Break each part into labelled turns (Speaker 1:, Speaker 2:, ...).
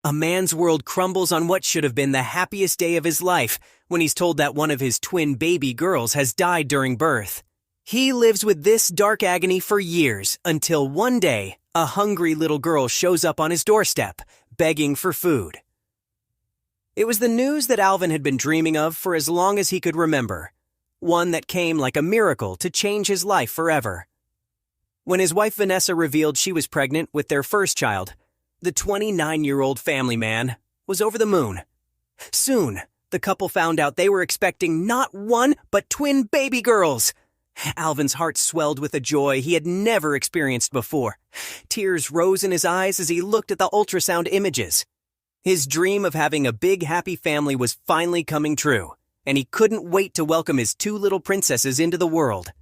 Speaker 1: A man's world crumbles on what should have been the happiest day of his life when he's told that one of his twin baby girls has died during birth. He lives with this dark agony for years until one day, a hungry little girl shows up on his doorstep, begging for food. It was the news that Alvin had been dreaming of for as long as he could remember, one that came like a miracle to change his life forever. When his wife Vanessa revealed she was pregnant with their first child, the 29-year-old family man was over the moon. Soon, the couple found out they were expecting not one, but twin baby girls. Alvin's heart swelled with a joy he had never experienced before. Tears rose in his eyes as he looked at the ultrasound images. His dream of having a big, happy family was finally coming true, and he couldn't wait to welcome his two little princesses into the world.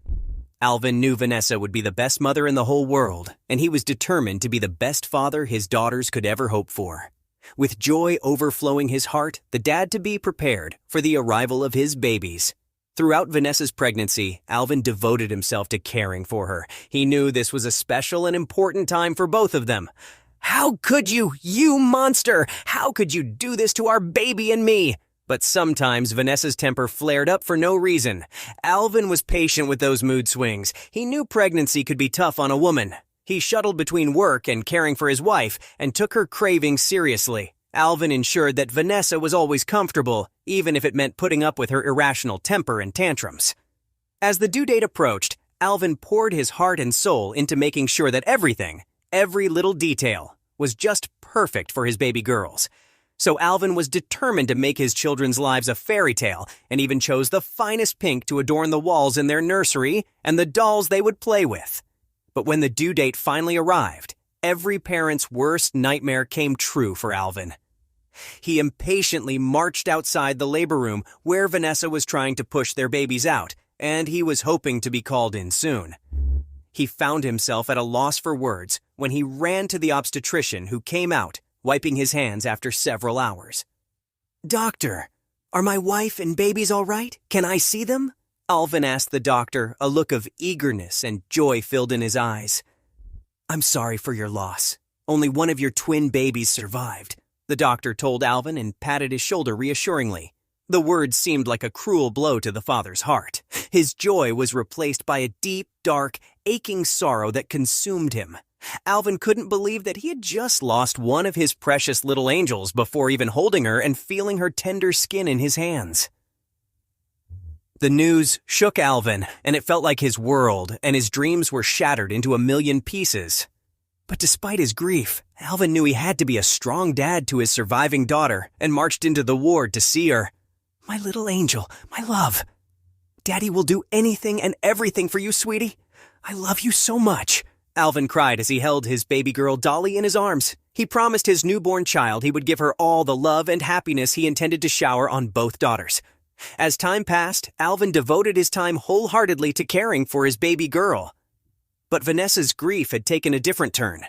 Speaker 1: Alvin knew Vanessa would be the best mother in the whole world, and he was determined to be the best father his daughters could ever hope for. With joy overflowing his heart, the dad-to-be prepared for the arrival of his babies. Throughout Vanessa's pregnancy, Alvin devoted himself to caring for her. He knew this was a special and important time for both of them. "How could you, you monster? How could you do this to our baby and me?" But sometimes Vanessa's temper flared up for no reason. Alvin was patient with those mood swings. He knew pregnancy could be tough on a woman. He shuttled between work and caring for his wife and took her cravings seriously. Alvin ensured that Vanessa was always comfortable, even if it meant putting up with her irrational temper and tantrums. As the due date approached, Alvin poured his heart and soul into making sure that everything, every little detail, was just perfect for his baby girls. So Alvin was determined to make his children's lives a fairy tale and even chose the finest pink to adorn the walls in their nursery and the dolls they would play with. But when the due date finally arrived, every parent's worst nightmare came true for Alvin. He impatiently marched outside the labor room where Vanessa was trying to push their babies out, and he was hoping to be called in soon. He found himself at a loss for words when he ran to the obstetrician who came out, wiping his hands after several hours. "Doctor, are my wife and babies all right? Can I see them?" Alvin asked the doctor, a look of eagerness and joy filled in his eyes. "I'm sorry for your loss. Only one of your twin babies survived," the doctor told Alvin and patted his shoulder reassuringly. The words seemed like a cruel blow to the father's heart. His joy was replaced by a deep, dark, aching sorrow that consumed him. Alvin couldn't believe that he had just lost one of his precious little angels before even holding her and feeling her tender skin in his hands. The news shook Alvin, and it felt like his world and his dreams were shattered into a million pieces. But despite his grief, Alvin knew he had to be a strong dad to his surviving daughter and marched into the ward to see her. "My little angel, my love. Daddy will do anything and everything for you, sweetie. I love you so much," Alvin cried as he held his baby girl Dolly in his arms. He promised his newborn child he would give her all the love and happiness he intended to shower on both daughters. As time passed, Alvin devoted his time wholeheartedly to caring for his baby girl. But Vanessa's grief had taken a different turn.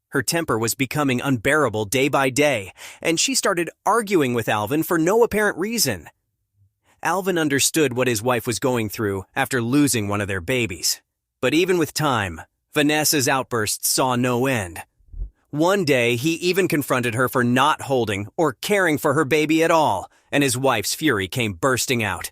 Speaker 1: Her temper was becoming unbearable day by day, and she started arguing with Alvin for no apparent reason. Alvin understood what his wife was going through after losing one of their babies. But even with time, Vanessa's outbursts saw no end. One day, he even confronted her for not holding or caring for her baby at all, and his wife's fury came bursting out.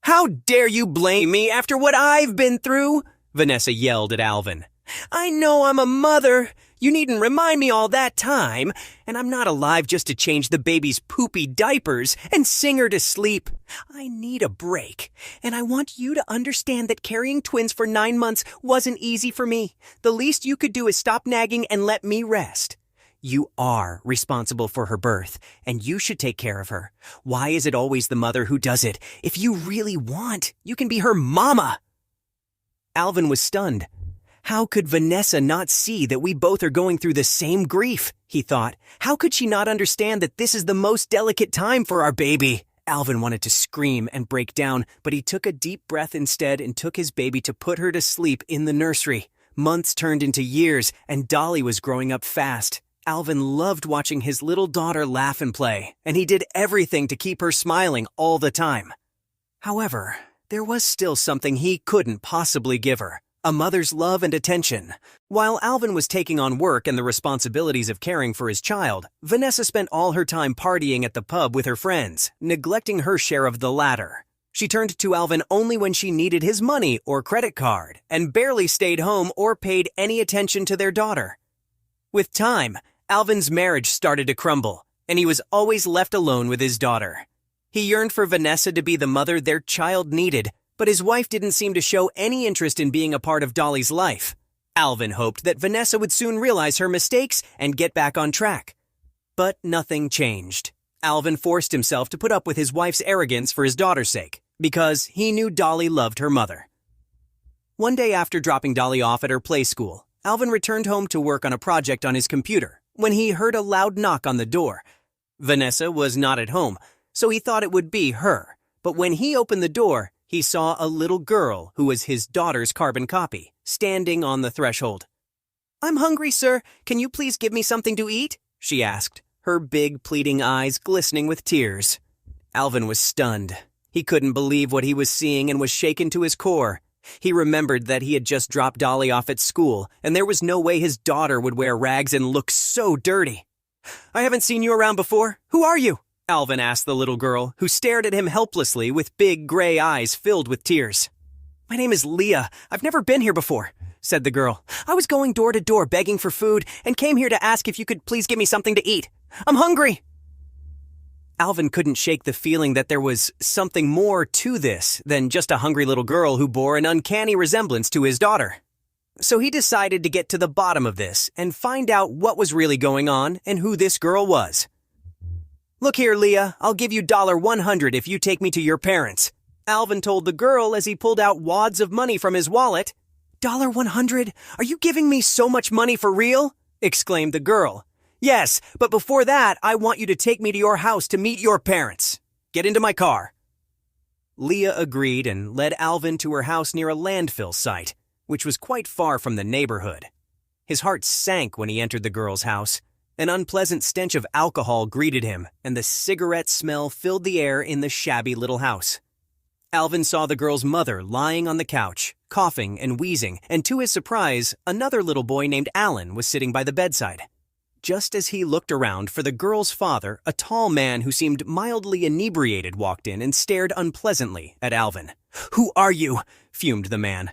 Speaker 1: "How dare you blame me after what I've been through?" Vanessa yelled at Alvin. "I know I'm a mother. You needn't remind me all that time. And I'm not alive just to change the baby's poopy diapers and sing her to sleep. I need a break. And I want you to understand that carrying twins for 9 months wasn't easy for me. The least you could do is stop nagging and let me rest. You are responsible for her birth, and you should take care of her. Why is it always the mother who does it? If you really want, you can be her mama." Alvin was stunned. How could Vanessa not see that we both are going through the same grief, he thought. How could she not understand that this is the most delicate time for our baby? Alvin wanted to scream and break down, but he took a deep breath instead and took his baby to put her to sleep in the nursery. Months turned into years, and Dolly was growing up fast. Alvin loved watching his little daughter laugh and play, and he did everything to keep her smiling all the time. However, there was still something he couldn't possibly give her. A mother's love and attention. While Alvin was taking on work and the responsibilities of caring for his child, Vanessa spent all her time partying at the pub with her friends, neglecting her share of the latter. She turned to Alvin only when she needed his money or credit card, and barely stayed home or paid any attention to their daughter. With time, Alvin's marriage started to crumble, and he was always left alone with his daughter. He yearned for Vanessa to be the mother their child needed, but his wife didn't seem to show any interest in being a part of Dolly's life. Alvin hoped that Vanessa would soon realize her mistakes and get back on track. But nothing changed. Alvin forced himself to put up with his wife's arrogance for his daughter's sake, because he knew Dolly loved her mother. One day after dropping Dolly off at her play school, Alvin returned home to work on a project on his computer when he heard a loud knock on the door. Vanessa was not at home, so he thought it would be her, but when he opened the door, he saw a little girl who was his daughter's carbon copy, standing on the threshold. "I'm hungry, sir. Can you please give me something to eat?" she asked, her big, pleading eyes glistening with tears. Alvin was stunned. He couldn't believe what he was seeing and was shaken to his core. He remembered that he had just dropped Dolly off at school, and there was no way his daughter would wear rags and look so dirty. "I haven't seen you around before. Who are you?" Alvin asked the little girl, who stared at him helplessly with big gray eyes filled with tears. "My name is Leah. I've never been here before," said the girl. "I was going door to door begging for food and came here to ask if you could please give me something to eat. I'm hungry." Alvin couldn't shake the feeling that there was something more to this than just a hungry little girl who bore an uncanny resemblance to his daughter. So he decided to get to the bottom of this and find out what was really going on and who this girl was. "Look here, Leah, I'll give you $100 if you take me to your parents," Alvin told the girl as he pulled out wads of money from his wallet. $100? Are you giving me so much money for real?" exclaimed the girl. "Yes, but before that, I want you to take me to your house to meet your parents. Get into my car." Leah agreed and led Alvin to her house near a landfill site, which was quite far from the neighborhood. His heart sank when he entered the girl's house. An unpleasant stench of alcohol greeted him, and the cigarette smell filled the air in the shabby little house. Alvin saw the girl's mother lying on the couch, coughing and wheezing, and to his surprise, another little boy named Alan was sitting by the bedside. Just as he looked around for the girl's father, a tall man who seemed mildly inebriated walked in and stared unpleasantly at Alvin. "Who are you?" fumed the man.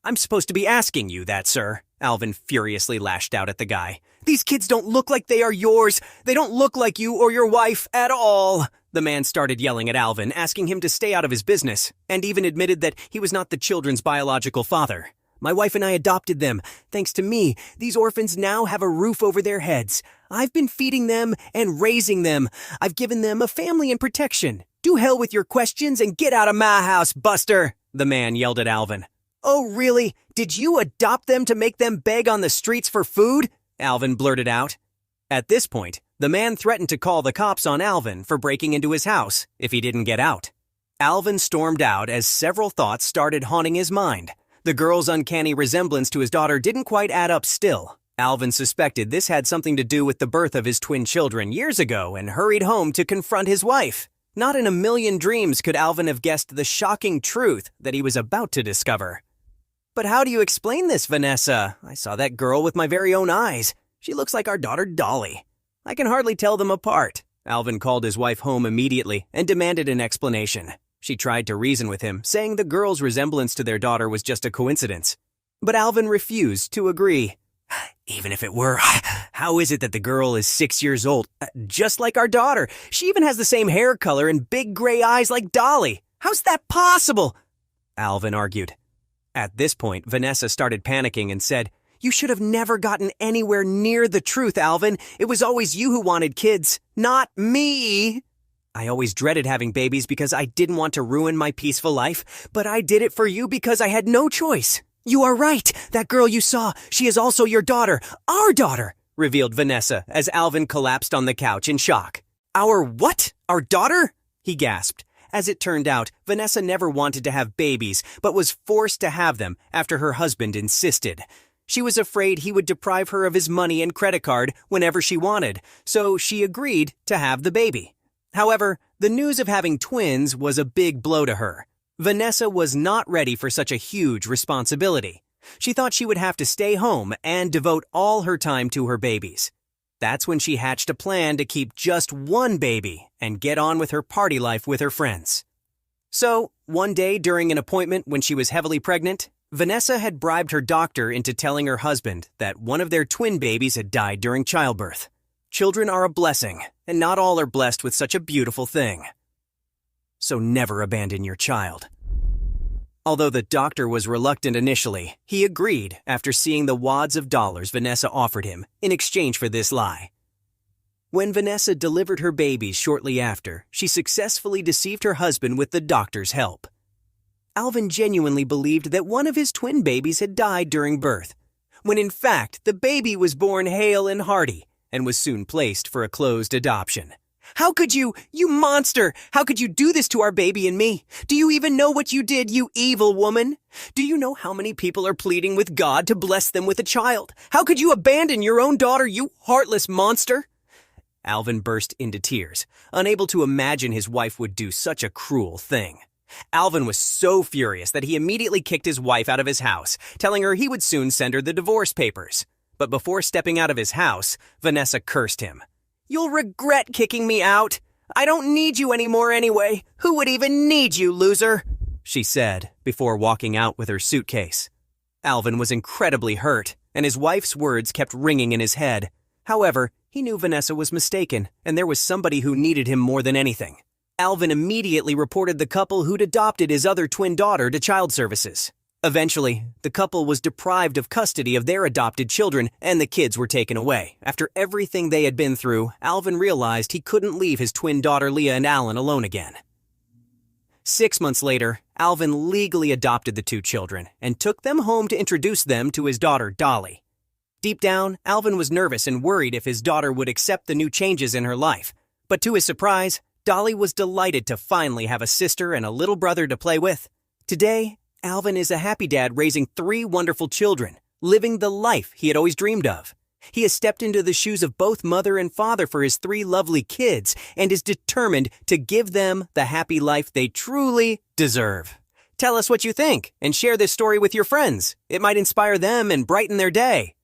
Speaker 1: "I'm supposed to be asking you that, sir," Alvin furiously lashed out at the guy. "These kids don't look like they are yours. They don't look like you or your wife at all." The man started yelling at Alvin, asking him to stay out of his business, and even admitted that he was not the children's biological father. "My wife and I adopted them. Thanks to me, these orphans now have a roof over their heads. I've been feeding them and raising them. I've given them a family and protection. Do hell with your questions and get out of my house, Buster," the man yelled at Alvin. "Oh, really? Did you adopt them to make them beg on the streets for food?" Alvin blurted out. At this point, the man threatened to call the cops on Alvin for breaking into his house if he didn't get out. Alvin stormed out as several thoughts started haunting his mind. The girl's uncanny resemblance to his daughter didn't quite add up still. Alvin suspected this had something to do with the birth of his twin children years ago and hurried home to confront his wife. Not in a million dreams could Alvin have guessed the shocking truth that he was about to discover. "But how do you explain this, Vanessa? I saw that girl with my very own eyes. She looks like our daughter Dolly. I can hardly tell them apart." Alvin called his wife home immediately and demanded an explanation. She tried to reason with him, saying the girl's resemblance to their daughter was just a coincidence. But Alvin refused to agree. "Even if it were, how is it that the girl is 6 years old, just like our daughter? She even has the same hair color and big gray eyes like Dolly. How's that possible?" Alvin argued. At this point, Vanessa started panicking and said, "You should have never gotten anywhere near the truth, Alvin. It was always you who wanted kids, not me. I always dreaded having babies because I didn't want to ruin my peaceful life, but I did it for you because I had no choice. You are right. That girl you saw, she is also your daughter, our daughter," revealed Vanessa as Alvin collapsed on the couch in shock. "Our what? Our daughter?" he gasped. As it turned out, Vanessa never wanted to have babies, but was forced to have them after her husband insisted. She was afraid he would deprive her of his money and credit card whenever she wanted, so she agreed to have the baby. However, the news of having twins was a big blow to her. Vanessa was not ready for such a huge responsibility. She thought she would have to stay home and devote all her time to her babies. That's when she hatched a plan to keep just one baby and get on with her party life with her friends. So, one day during an appointment when she was heavily pregnant, Vanessa had bribed her doctor into telling her husband that one of their twin babies had died during childbirth. Children are a blessing, and not all are blessed with such a beautiful thing. So never abandon your child. Although the doctor was reluctant initially, he agreed after seeing the wads of dollars Vanessa offered him in exchange for this lie. When Vanessa delivered her babies shortly after, she successfully deceived her husband with the doctor's help. Alvin genuinely believed that one of his twin babies had died during birth, when in fact the baby was born hale and hearty and was soon placed for a closed adoption. "How could you monster! How could you do this to our baby and me? Do you even know what you did, you evil woman? Do you know how many people are pleading with God to bless them with a child? How could you abandon your own daughter, you heartless monster?" Alvin burst into tears, unable to imagine his wife would do such a cruel thing. Alvin was so furious that he immediately kicked his wife out of his house, telling her he would soon send her the divorce papers. But before stepping out of his house, Vanessa cursed him. "You'll regret kicking me out. I don't need you anymore anyway. Who would even need you, loser?" she said, before walking out with her suitcase. Alvin was incredibly hurt, and his wife's words kept ringing in his head. However, he knew Vanessa was mistaken, and there was somebody who needed him more than anything. Alvin immediately reported the couple who'd adopted his other twin daughter to child services. Eventually, the couple was deprived of custody of their adopted children, and the kids were taken away. After everything they had been through, Alvin realized he couldn't leave his twin daughter Leah and Alan alone again. 6 months later, Alvin legally adopted the two children and took them home to introduce them to his daughter Dolly. Deep down, Alvin was nervous and worried if his daughter would accept the new changes in her life. But to his surprise, Dolly was delighted to finally have a sister and a little brother to play with. Today, Alvin is a happy dad raising 3 wonderful children, living the life he had always dreamed of. He has stepped into the shoes of both mother and father for his 3 lovely kids and is determined to give them the happy life they truly deserve. Tell us what you think and share this story with your friends. It might inspire them and brighten their day.